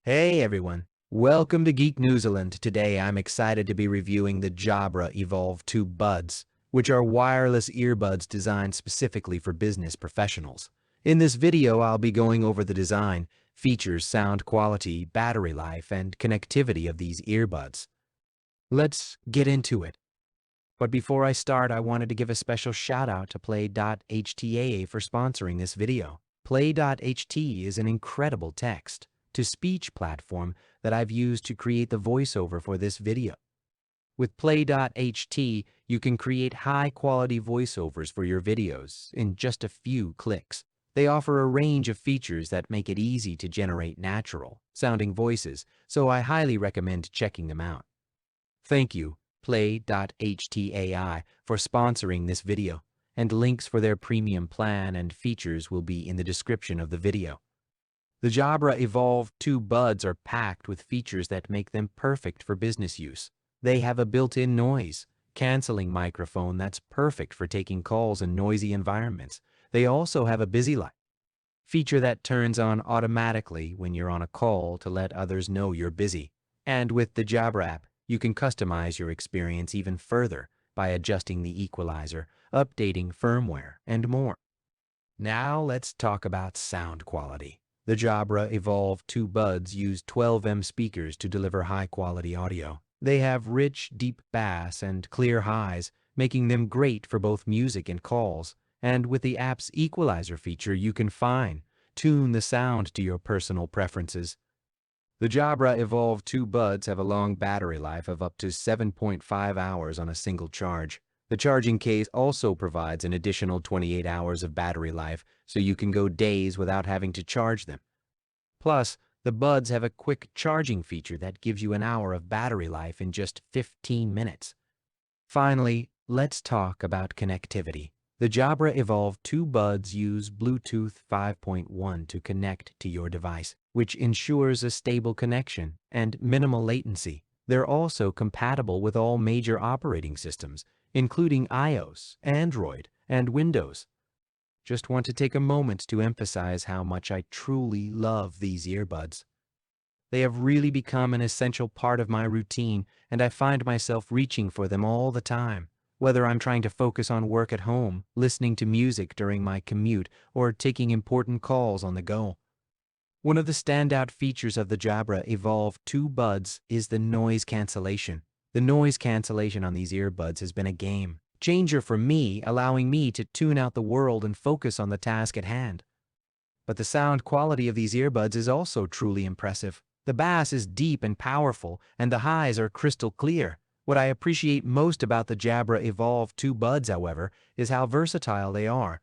Hey everyone, welcome to Geek Newsland. Today I'm excited to be reviewing the Jabra Evolve2 Buds, which are wireless earbuds designed specifically for business professionals. In this video I'll be going over the design, features, sound quality, battery life, and connectivity of these earbuds. Let's get into it. But before I start, I wanted to give a special shout out to Play.HT for sponsoring this video. Play.HT is an incredible text-to-speech platform that I've used to create the voiceover for this video. With Play.HT, you can create high-quality voiceovers for your videos in just a few clicks. They offer a range of features that make it easy to generate natural-sounding voices, so I highly recommend checking them out. Thank you, Play.HT AI, for sponsoring this video, and links for their premium plan and features will be in the description of the video. The Jabra Evolve2 Buds are packed with features that make them perfect for business use. They have a built-in noise-canceling microphone that's perfect for taking calls in noisy environments. They also have a busy light feature that turns on automatically when you're on a call to let others know you're busy. And with the Jabra app, you can customize your experience even further by adjusting the equalizer, updating firmware, and more. Now let's talk about sound quality. The Jabra Evolve2 Buds use 12mm speakers to deliver high-quality audio. They have rich, deep bass and clear highs, making them great for both music and calls. And with the app's equalizer feature, you can fine-tune the sound to your personal preferences. The Jabra Evolve2 Buds have a long battery life of up to 7.5 hours on a single charge. The charging case also provides an additional 28 hours of battery life, so you can go days without having to charge them. Plus, the Buds have a quick charging feature that gives you an hour of battery life in just 15 minutes. Finally, let's talk about connectivity. The Jabra Evolve2 Buds use Bluetooth 5.1 to connect to your device, which ensures a stable connection and minimal latency. They're also compatible with all major operating systems, including iOS, Android, and Windows. Just want to take a moment to emphasize how much I truly love these earbuds. They have really become an essential part of my routine, and I find myself reaching for them all the time. Whether I'm trying to focus on work at home, listening to music during my commute, or taking important calls on the go. One of the standout features of the Jabra Evolve2 Buds is the noise cancellation. The noise cancellation on these earbuds has been a game changer for me, allowing me to tune out the world and focus on the task at hand. But the sound quality of these earbuds is also truly impressive. The bass is deep and powerful, and the highs are crystal clear. What I appreciate most about the Jabra Evolve2 Buds, however, is how versatile they are.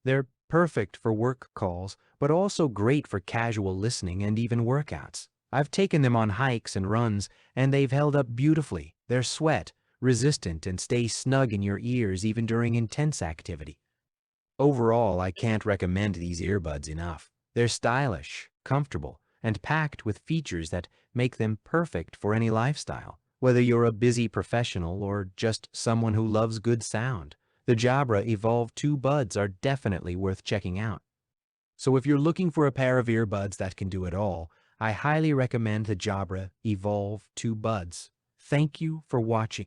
They're perfect for work calls, but also great for casual listening and even workouts. I've taken them on hikes and runs, and they've held up beautifully. They're sweat-resistant and stay snug in your ears even during intense activity. Overall, I can't recommend these earbuds enough. They're stylish, comfortable, and packed with features that make them perfect for any lifestyle. Whether you're a busy professional or just someone who loves good sound, the Jabra Evolve2 Buds are definitely worth checking out. So if you're looking for a pair of earbuds that can do it all, I highly recommend the Jabra Evolve2 Buds. Thank you for watching.